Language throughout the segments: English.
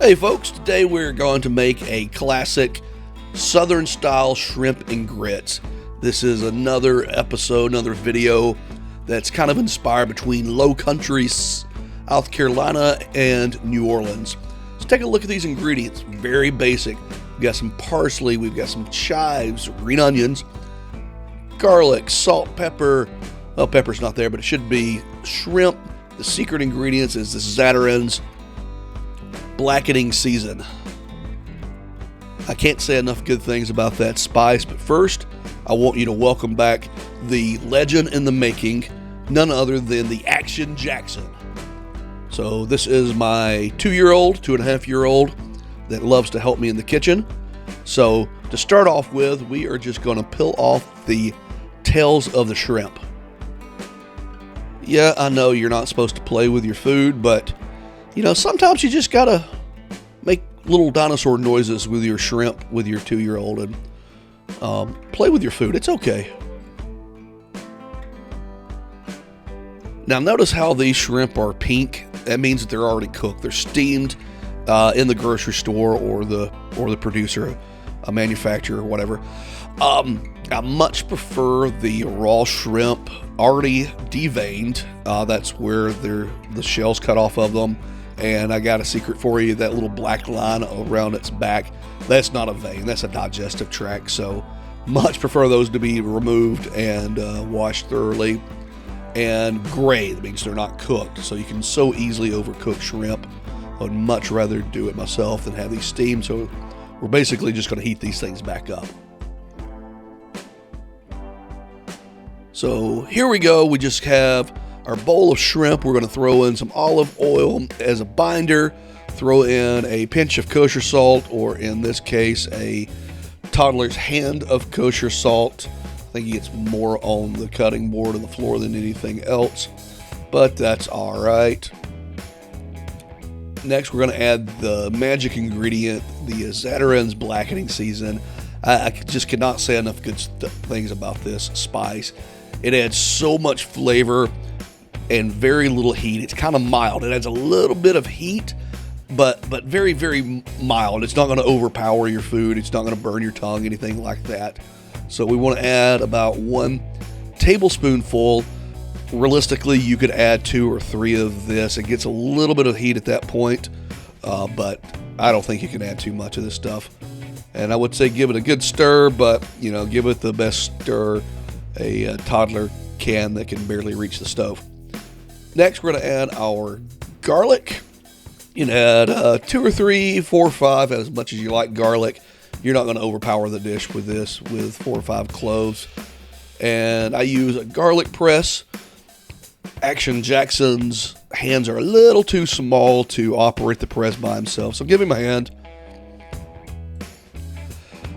Hey folks, today we're going to make a classic Southern style shrimp and grits. This is another episode, another video that's kind of inspired between Low Country, South Carolina and New Orleans. Let's take a look at these ingredients. Very basic. We've got some parsley, we've got some chives, green onions, garlic, salt, pepper. Well, pepper's not there, but it should be. Shrimp. The secret ingredients is the Zatarain's blackening season. I can't say enough good things about that spice, but first I want you to welcome back the legend in the making, none other than the Action Jackson. So this is my 2.5-year-old that loves to help me in the kitchen. So to start off with, we are just going to peel off the tails of the shrimp. Yeah, I know you're not supposed to play with your food, but sometimes you just gotta make little dinosaur noises with your shrimp with your 2-year-old and play with your food. It's okay. Now notice how these shrimp are pink. That means that they're already cooked. They're steamed in the grocery store or the producer, a manufacturer, or whatever. I much prefer the raw shrimp already deveined. That's where the shells cut off of them. And I got a secret for you, that little black line around its back, that's not a vein, that's a digestive tract. So much prefer those to be removed and washed thoroughly. And gray, that means they're not cooked. So you can so easily overcook shrimp. I would much rather do it myself than have these steamed. So we're basically just going to heat these things back up. So here we go. We just have our bowl of shrimp. We're going to throw in some olive oil as a binder, throw in a pinch of kosher salt, or in this case, a toddler's hand of kosher salt. I think he gets more on the cutting board on the floor than anything else, but that's all right. Next, we're going to add the magic ingredient, the Zatarain's blackening season. I just cannot say enough good things about this spice. It adds so much flavor and very little heat. It's kind of mild. It adds a little bit of heat, but very, very mild. It's not going to overpower your food. It's not going to burn your tongue, anything like that. So we want to add about 1 tablespoonful. Realistically, you could add 2 or 3 of this. It gets a little bit of heat at that point, but I don't think you can add too much of this stuff. And I would say give it a good stir, but give it the best stir a toddler can that can barely reach the stove. Next, we're going to add our garlic. You can add 2 or 3, 4 or 5, as much as you like garlic. You're not going to overpower the dish with this, with 4 or 5 cloves. And I use a garlic press. Action Jackson's hands are a little too small to operate the press by himself, so give him a hand.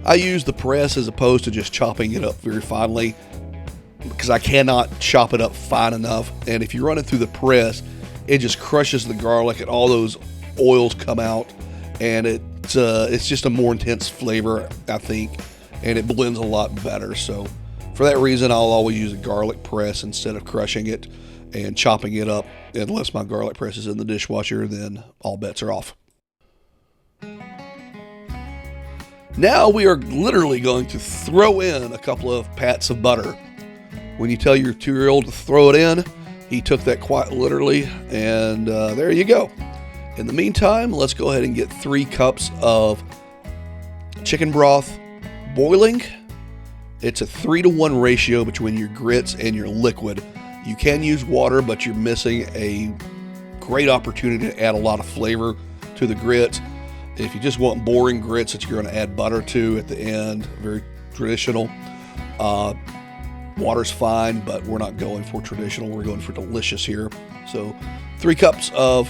I use the press as opposed to just chopping it up very finely, because I cannot chop it up fine enough. And if you run it through the press, it just crushes the garlic and all those oils come out, and it's just a more intense flavor, I think, and it blends a lot better. So for that reason, I'll always use a garlic press instead of crushing it and chopping it up. Unless my garlic press is in the dishwasher, then all bets are off. Now we are literally going to throw in a couple of pats of butter. When you tell your 2-year-old to throw it in, he took that quite literally, and there you go. In the meantime, let's go ahead and get 3 cups of chicken broth boiling. It's a 3-to-1 ratio between your grits and your liquid. You can use water, but you're missing a great opportunity to add a lot of flavor to the grits. If you just want boring grits that you're going to add butter to at the end, very traditional, water's fine, but we're not going for traditional. We're going for delicious here. So 3 cups of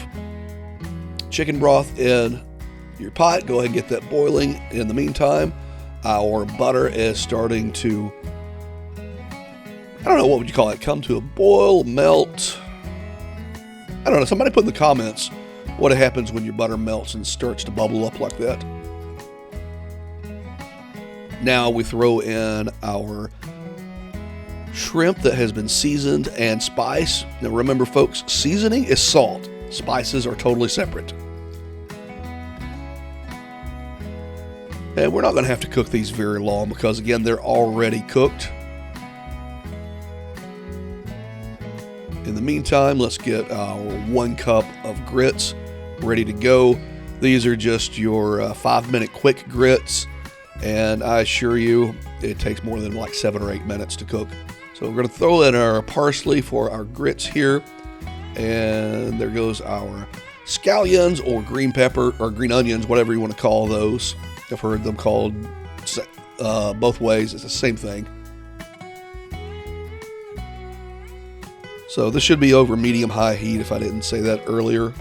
chicken broth in your pot. Go ahead and get that boiling. In the meantime, our butter is starting to, I don't know, what would you call it? Come to a boil, melt. I don't know. Somebody put in the comments what happens when your butter melts and starts to bubble up like that. Now we throw in our shrimp that has been seasoned and spiced. Now remember folks, seasoning is salt. Spices are totally separate. And we're not going to have to cook these very long because, again, they're already cooked. In the meantime, let's get our 1 cup of grits ready to go. These are just your 5-minute quick grits, and I assure you it takes more than like 7 or 8 minutes to cook. So we're going to throw in our parsley for our grits here, and there goes our scallions or green pepper or green onions, whatever you want to call those. I've heard them called both ways. It's the same thing. So this should be over medium-high heat if I didn't say that earlier.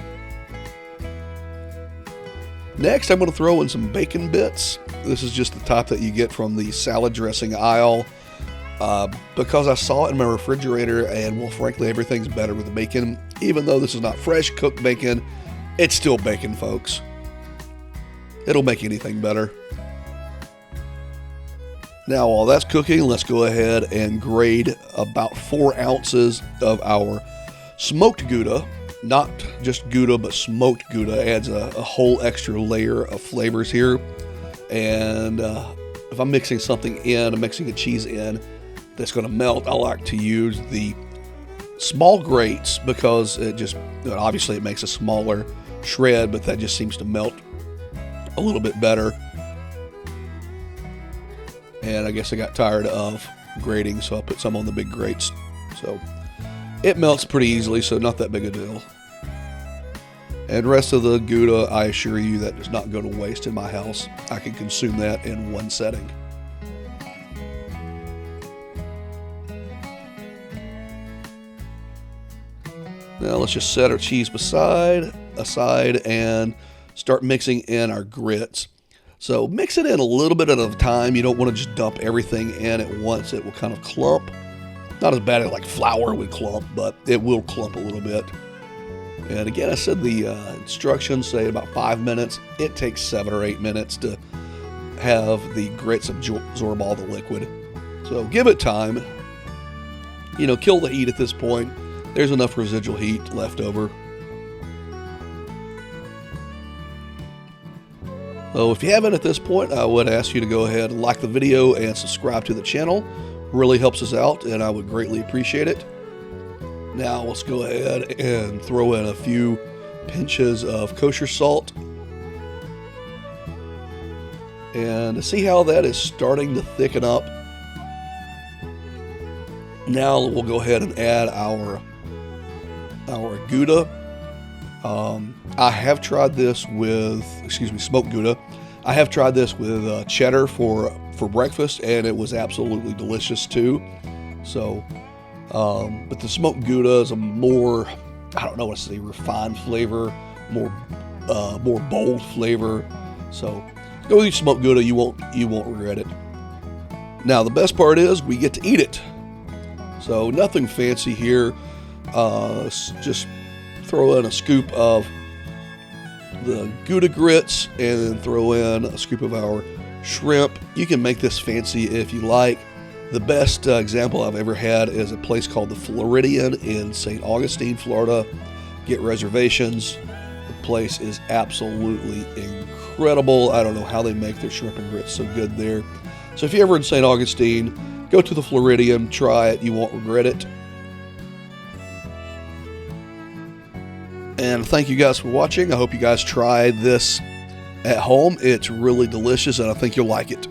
Next, I'm going to throw in some bacon bits. This is just the type that you get from the salad dressing aisle. Because I saw it in my refrigerator, and well, frankly, everything's better with the bacon. Even though this is not fresh cooked bacon, it's still bacon, folks. It'll make anything better. Now, while that's cooking, let's go ahead and grate about 4 ounces of our smoked Gouda. Not just Gouda, but smoked Gouda adds a whole extra layer of flavors here. And if I'm mixing something in, I'm mixing a cheese in that's going to melt, I like to use the small grates because it just, obviously it makes a smaller shred, but that just seems to melt a little bit better. And I guess I got tired of grating, so I put some on the big grates. So it melts pretty easily, so not that big a deal. And the rest of the Gouda, I assure you, that does not go to waste in my house. I can consume that in one setting. Now let's just set our cheese aside and start mixing in our grits. So mix it in a little bit at a time. You don't want to just dump everything in at once. It will kind of clump. Not as bad as like flour would clump, but it will clump a little bit. And again, I said the instructions say about 5 minutes. It takes 7 or 8 minutes to have the grits absorb all the liquid. So give it time. You know, kill the heat at this point. There's enough residual heat left over. So if you haven't at this point, I would ask you to go ahead and like the video and subscribe to the channel. Really helps us out, and I would greatly appreciate it. Now let's go ahead and throw in a few pinches of kosher salt. And to see how that is starting to thicken up, now we'll go ahead and add our Gouda. I have tried this with, smoked Gouda. I have tried this with cheddar for breakfast, and it was absolutely delicious too. So, but the smoked Gouda is a more, I don't know what to say, refined flavor, more bold flavor. So, go eat smoked Gouda. You won't regret it. Now, the best part is we get to eat it. So, nothing fancy here. Just throw in a scoop of the Gouda grits and then throw in a scoop of our shrimp. You can make this fancy if you like. The best example I've ever had is a place called the Floridian in St. Augustine, Florida. Get reservations. The place is absolutely incredible. I don't know how they make their shrimp and grits so good there. So if you're ever in St. Augustine, go to the Floridian, try it. You won't regret it. And thank you guys for watching. I hope you guys try this at home. It's really delicious, and I think you'll like it.